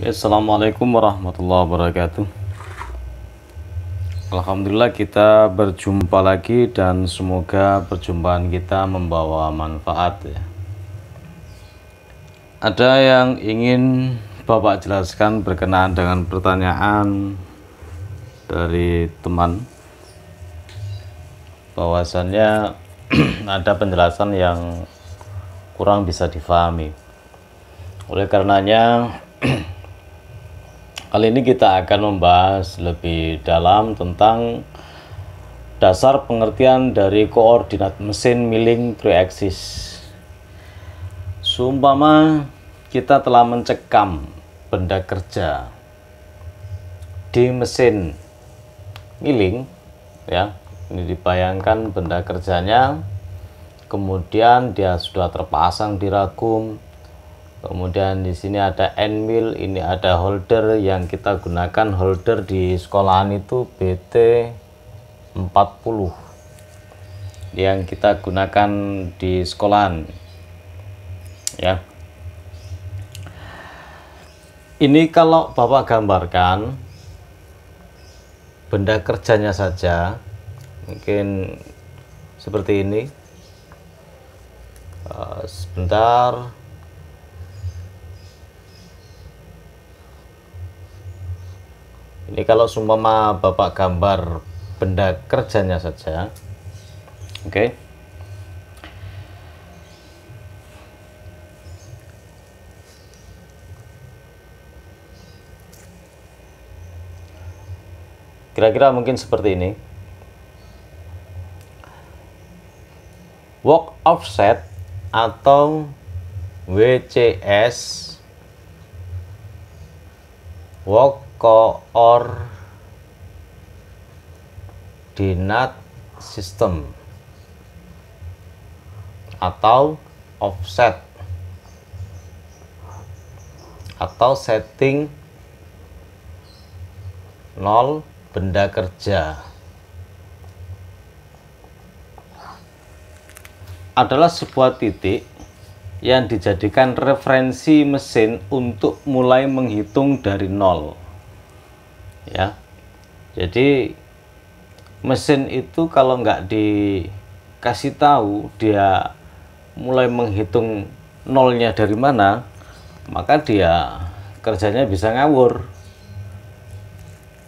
Assalamualaikum warahmatullahi wabarakatuh. Alhamdulillah kita berjumpa lagi dan semoga perjumpaan kita membawa manfaat ya. Ada yang ingin Bapak jelaskan berkenaan dengan pertanyaan dari teman, bahwasannya ada penjelasan yang kurang bisa difahami. Oleh karenanya kali ini kita akan membahas lebih dalam tentang dasar pengertian dari koordinat mesin milling 3-axis. Seumpama kita telah mencekam benda kerja di mesin milling ya, ini dibayangkan benda kerjanya, kemudian dia sudah terpasang di ragum. Kemudian di sini ada end mill, ini ada holder yang kita gunakan, holder di sekolahan itu BT40 yang kita gunakan di sekolahan ya. Ini kalau Bapak gambarkan benda kerjanya saja, mungkin seperti ini. Sebentar. Ini kalau seumpama Bapak gambar benda kerjanya saja. Oke. Kira-kira mungkin seperti ini. Work offset atau WCS, work coordinate system atau offset atau setting 0 benda kerja adalah sebuah titik yang dijadikan referensi mesin untuk mulai menghitung dari 0 ya. Jadi mesin itu kalau nggak dikasih tahu dia mulai menghitung nolnya dari mana, maka dia kerjanya bisa ngawur.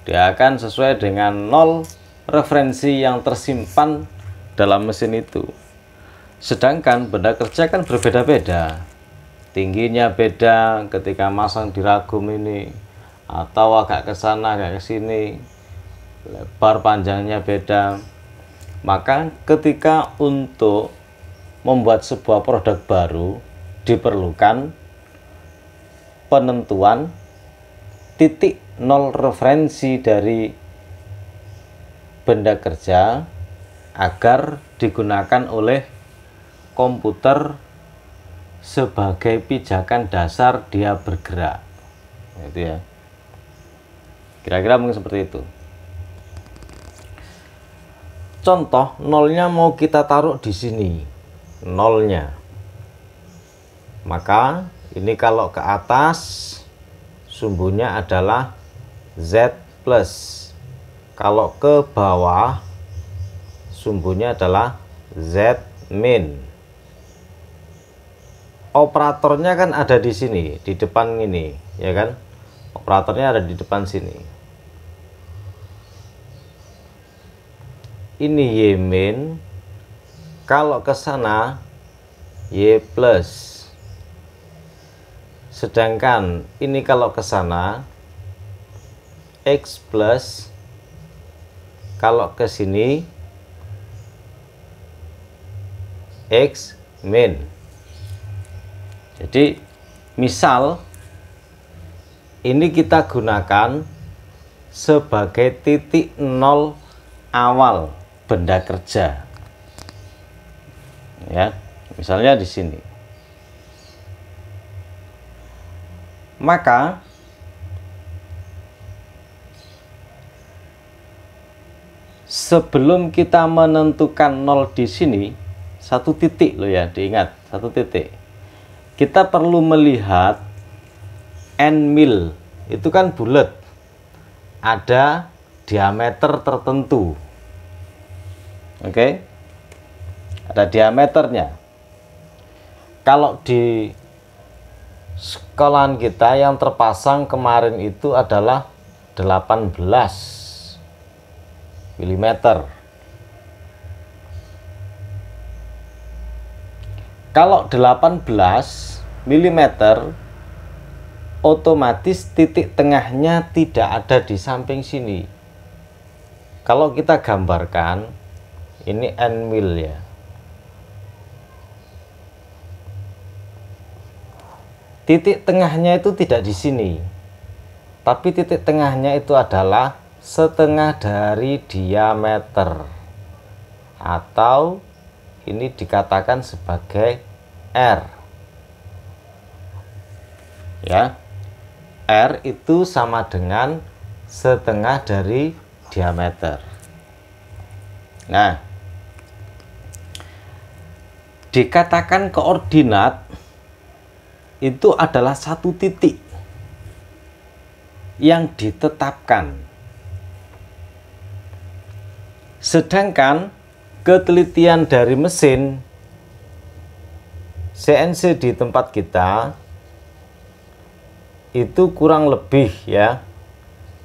Dia akan sesuai dengan 0 referensi yang tersimpan dalam mesin itu. Sedangkan benda kerja kan berbeda-beda, tingginya beda ketika masang di ragum ini, atau agak ke sana agak ke sini, lebar panjangnya beda. Maka ketika untuk membuat sebuah produk baru diperlukan penentuan titik 0 referensi dari benda kerja agar digunakan oleh komputer sebagai pijakan dasar dia bergerak, gitu ya. Kira-kira mungkin seperti itu. Contoh, nolnya mau kita taruh di sini, nolnya. Maka ini kalau ke atas sumbunya adalah Z plus. Kalau ke bawah sumbunya adalah Z min. Operatornya kan ada di sini, di depan ini, ya kan? Operatornya ada di depan sini. Ini Y min, kalau ke sana Y plus. Sedangkan ini kalau ke sana X plus, kalau ke sini X min. Jadi misal ini kita gunakan sebagai titik 0 awal benda kerja ya, misalnya di sini. Maka sebelum kita menentukan 0 di sini, satu titik loh ya, diingat, satu titik, kita perlu melihat end mill itu kan bulat, ada diameter tertentu. Oke, ada diameternya. Kalau di sekolahan kita yang terpasang kemarin itu adalah 18 mm. Kalau 18 mm, otomatis titik tengahnya tidak ada di samping sini. Kalau kita gambarkan, ini N mil ya. Titik tengahnya itu tidak di sini, tapi titik tengahnya itu adalah setengah dari diameter, atau ini dikatakan sebagai R. Ya, R itu sama dengan setengah dari diameter. Nah, dikatakan koordinat itu adalah satu titik yang ditetapkan. Sedangkan ketelitian dari mesin CNC di tempat kita itu kurang lebih ya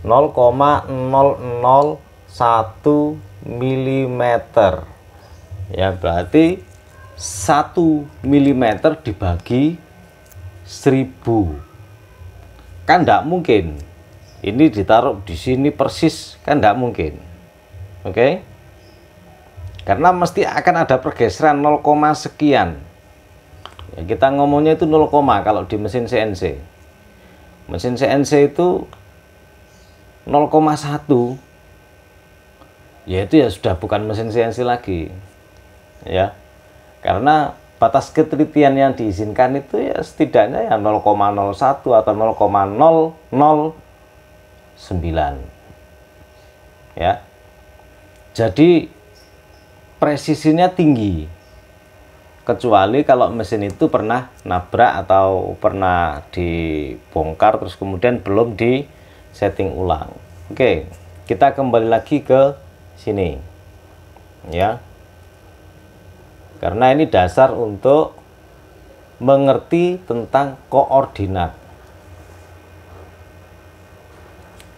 0,001 mm. Ya, berarti 1 mm dibagi 1000. Kan tidak mungkin ini ditaruh di sini persis, kan tidak mungkin. Oke, karena mesti akan ada pergeseran 0, sekian ya, kita ngomongnya itu 0, kalau di mesin CNC. Mesin CNC itu 0,1 ya, itu ya sudah bukan mesin CNC lagi ya, karena batas ketelitian yang diizinkan itu ya setidaknya ya 0,01 atau 0,009 ya. Jadi presisinya tinggi, kecuali kalau mesin itu pernah nabrak atau pernah dibongkar terus kemudian belum di setting ulang. Oke, kita kembali lagi ke sini ya, karena ini dasar untuk mengerti tentang koordinat.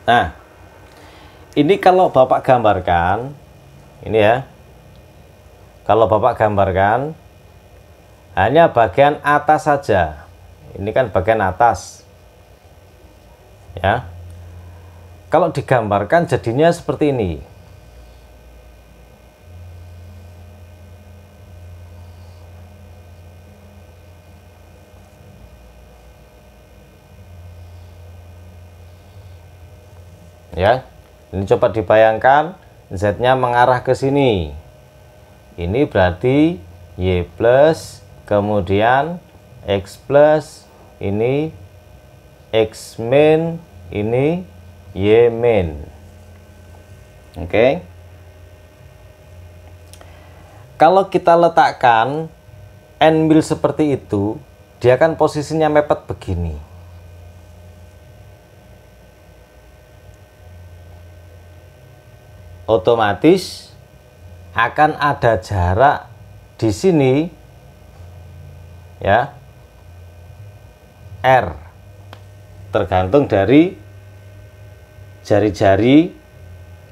Nah, ini kalau Bapak gambarkan, ini ya, kalau Bapak gambarkan hanya bagian atas saja. Ini kan bagian atas ya. Kalau digambarkan jadinya seperti ini. Ya, ini coba dibayangkan, Z-nya mengarah ke sini. Ini berarti Y plus, kemudian X plus, ini X min, ini Y min. Oke. Kalau kita letakkan N mil seperti itu, dia kan posisinya mepet begini. Otomatis akan ada jarak di sini ya, R, tergantung dari jari-jari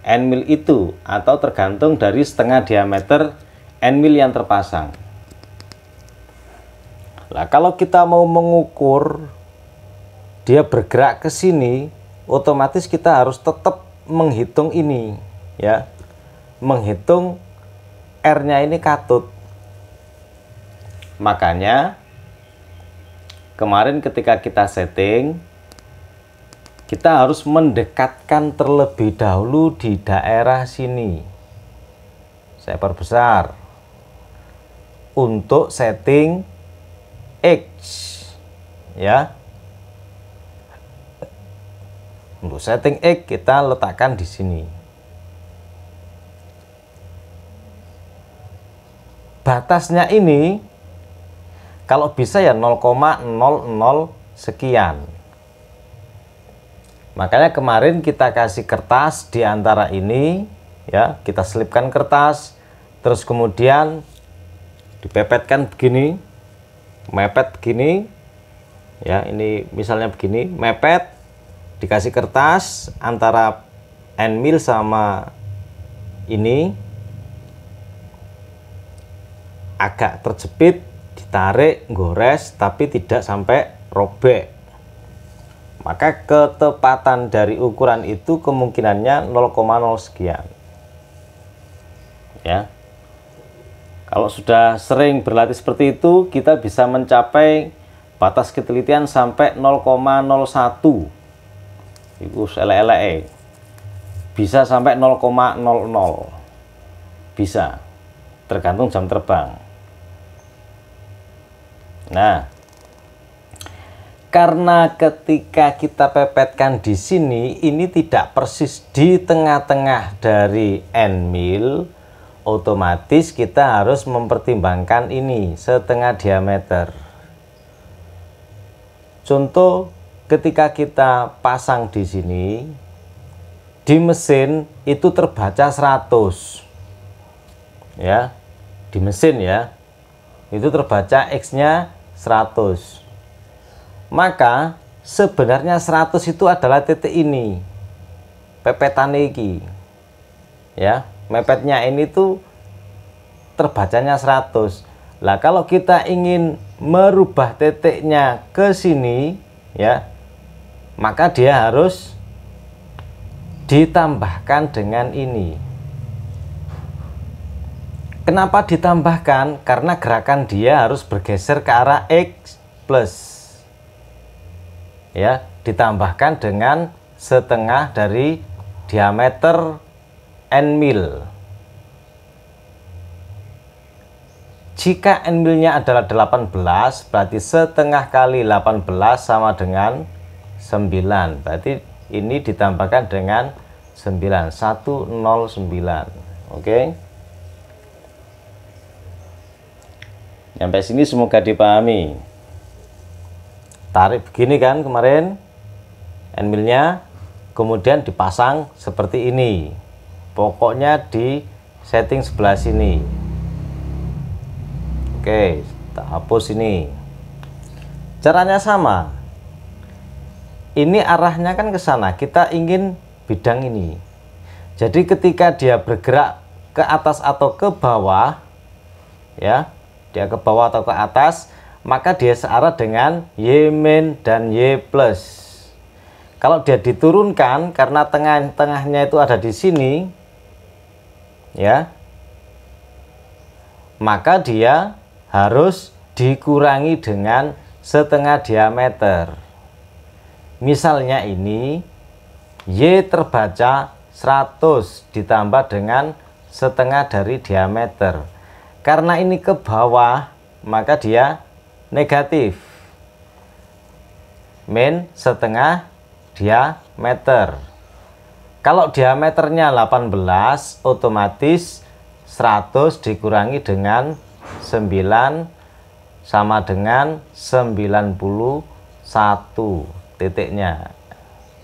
N mil itu, atau tergantung dari setengah diameter N mil yang terpasang. Nah, kalau kita mau mengukur dia bergerak ke sini, otomatis kita harus tetap menghitung ini ya, menghitung R-nya ini katut. Makanya kemarin ketika kita setting, kita harus mendekatkan terlebih dahulu di daerah sini. Saya perbesar untuk setting X ya. Untuk setting X kita letakkan di sini. Batasnya ini kalau bisa ya 0,00 sekian. Makanya kemarin kita kasih kertas di antara ini, ya, kita selipkan kertas, terus kemudian dipepetkan begini, mepet begini, ya, ini misalnya begini, mepet, dikasih kertas antara end mill sama ini, agak terjepit, ditarik, gores, tapi tidak sampai robek. Maka ketepatan dari ukuran itu kemungkinannya 0,0 sekian. Ya. Kalau sudah sering berlatih seperti itu, kita bisa mencapai batas ketelitian sampai 0,01. Itu elek-elek. Bisa sampai 0,00. Bisa. Tergantung jam terbang. Nah, karena ketika kita pepetkan di sini, ini tidak persis di tengah-tengah dari end mill, otomatis kita harus mempertimbangkan ini setengah diameter. Contoh, ketika kita pasang di sini, di mesin itu terbaca 100. Ya, di mesin ya, itu terbaca X-nya 100. Maka sebenarnya 100 itu adalah titik ini, pepetan ini, ya, mepetnya ini tuh terbacanya 100. Lah kalau kita ingin merubah titiknya ke sini, ya, maka dia harus ditambahkan dengan ini. Kenapa ditambahkan? Karena gerakan dia harus bergeser ke arah X plus. Ya, ditambahkan dengan setengah dari diameter end mill. Jika end millnya adalah 18, berarti setengah kali 18 sama dengan 9. Berarti ini ditambahkan dengan 9, 109. Oke. Sampai sini semoga dipahami. Tarik begini kan kemarin end millnya, kemudian dipasang seperti ini, pokoknya di setting sebelah sini. Oke, kita hapus ini. Caranya sama, ini arahnya kan ke sana, kita ingin bidang ini. Jadi ketika dia bergerak ke atas atau ke bawah, ya, dia ke bawah atau ke atas, maka dia searah dengan Y min dan Y plus. Kalau dia diturunkan karena tengah-tengahnya itu ada di sini, ya, maka dia harus dikurangi dengan setengah diameter. Misalnya ini Y terbaca 100 ditambah dengan setengah dari diameter. Karena ini ke bawah, maka dia negatif, min setengah diameter. Kalau diameternya 18, otomatis 100 dikurangi dengan 9 sama dengan 91 titiknya.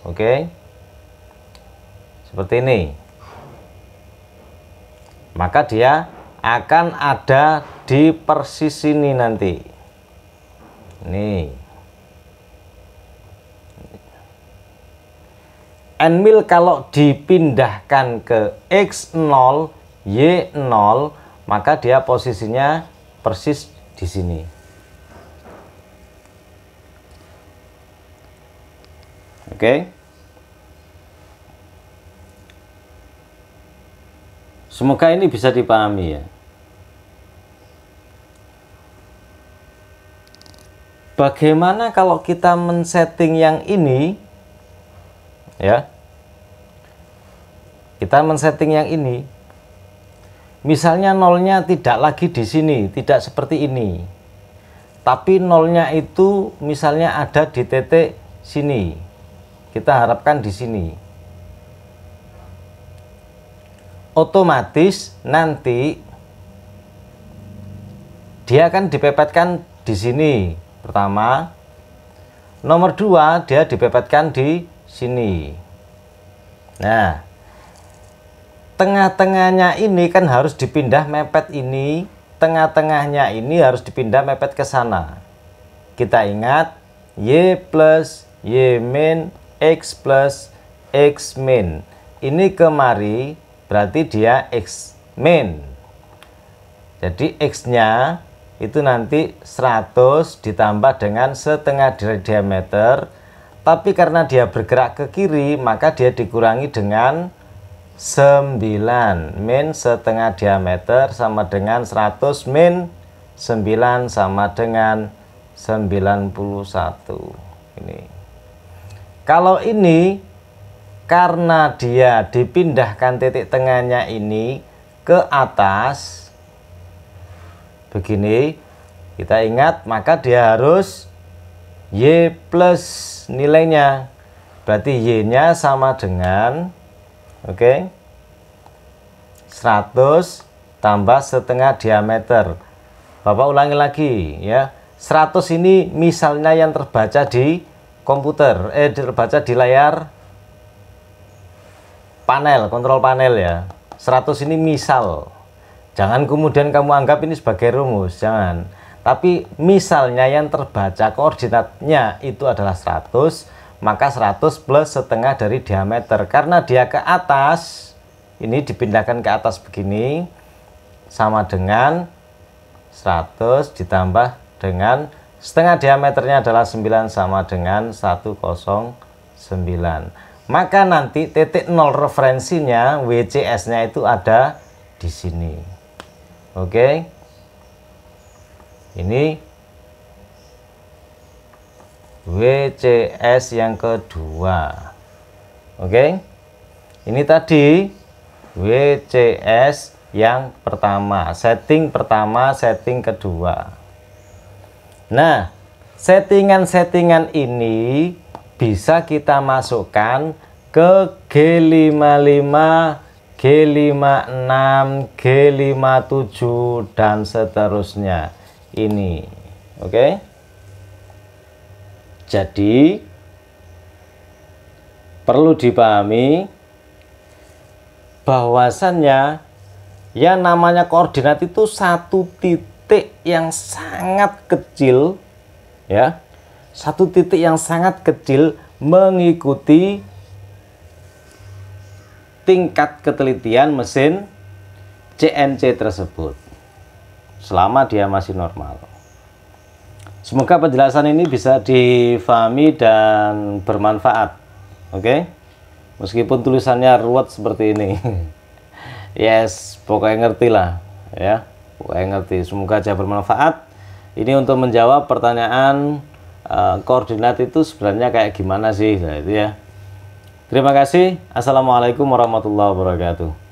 Oke, seperti ini. Maka dia akan ada di persis sini nanti. Nih, end mill kalau dipindahkan ke X0, Y0, maka dia posisinya persis di sini. Oke. Semoga ini bisa dipahami ya. Bagaimana kalau kita men-setting yang ini, ya, kita men-setting yang ini, misalnya nolnya tidak lagi di sini, tidak seperti ini, tapi nolnya itu misalnya ada di titik sini, kita harapkan di sini. Otomatis nanti dia akan dipepetkan di sini. Pertama, nomor 2 dia dipepetkan di sini. Nah, tengah-tengahnya ini kan harus dipindah mepet ini, tengah-tengahnya ini harus dipindah mepet ke sana. Kita ingat Y plus Y min X plus X min. Ini kemari berarti dia X min. Jadi X-nya itu nanti 100 ditambah dengan setengah dari diameter. Tapi karena dia bergerak ke kiri, maka dia dikurangi dengan 9. Min setengah diameter sama dengan 100 min 9 sama dengan 91. Ini. Kalau ini karena dia dipindahkan titik tengahnya ini ke atas begini, kita ingat, maka dia harus Y plus nilainya, berarti Y nya sama dengan 100 tambah setengah diameter. Bapak ulangi lagi ya, 100 ini misalnya yang terbaca di komputer, terbaca di layar panel, kontrol panel ya. 100 ini misal. Jangan kemudian kamu anggap ini sebagai rumus, jangan. Tapi misalnya yang terbaca koordinatnya itu adalah 100, maka 100 plus setengah dari diameter. Karena dia ke atas, ini dipindahkan ke atas begini, sama dengan 100 ditambah dengan setengah diameternya adalah 9 sama dengan 109. Maka nanti titik 0 referensinya, WCS-nya itu ada di sini. Oke, ini WCS yang kedua. Oke, ini tadi WCS yang pertama, setting pertama, setting kedua. Nah, settingan-settingan ini bisa kita masukkan ke G55, G56, G57 dan seterusnya. Ini, oke. Jadi perlu dipahami bahwasannya yang namanya koordinat itu satu titik yang sangat kecil ya. Satu titik yang sangat kecil mengikuti tingkat ketelitian mesin CNC tersebut selama dia masih normal. Semoga penjelasan ini bisa difahami dan bermanfaat. Oke, meskipun tulisannya ruwet seperti ini. Yes, pokoknya ngerti lah ya, pokoknya ngerti. Semoga aja bermanfaat. Ini untuk menjawab pertanyaan koordinat itu sebenarnya kayak gimana sih, nah, itu ya. Terima kasih. Assalamualaikum warahmatullahi wabarakatuh.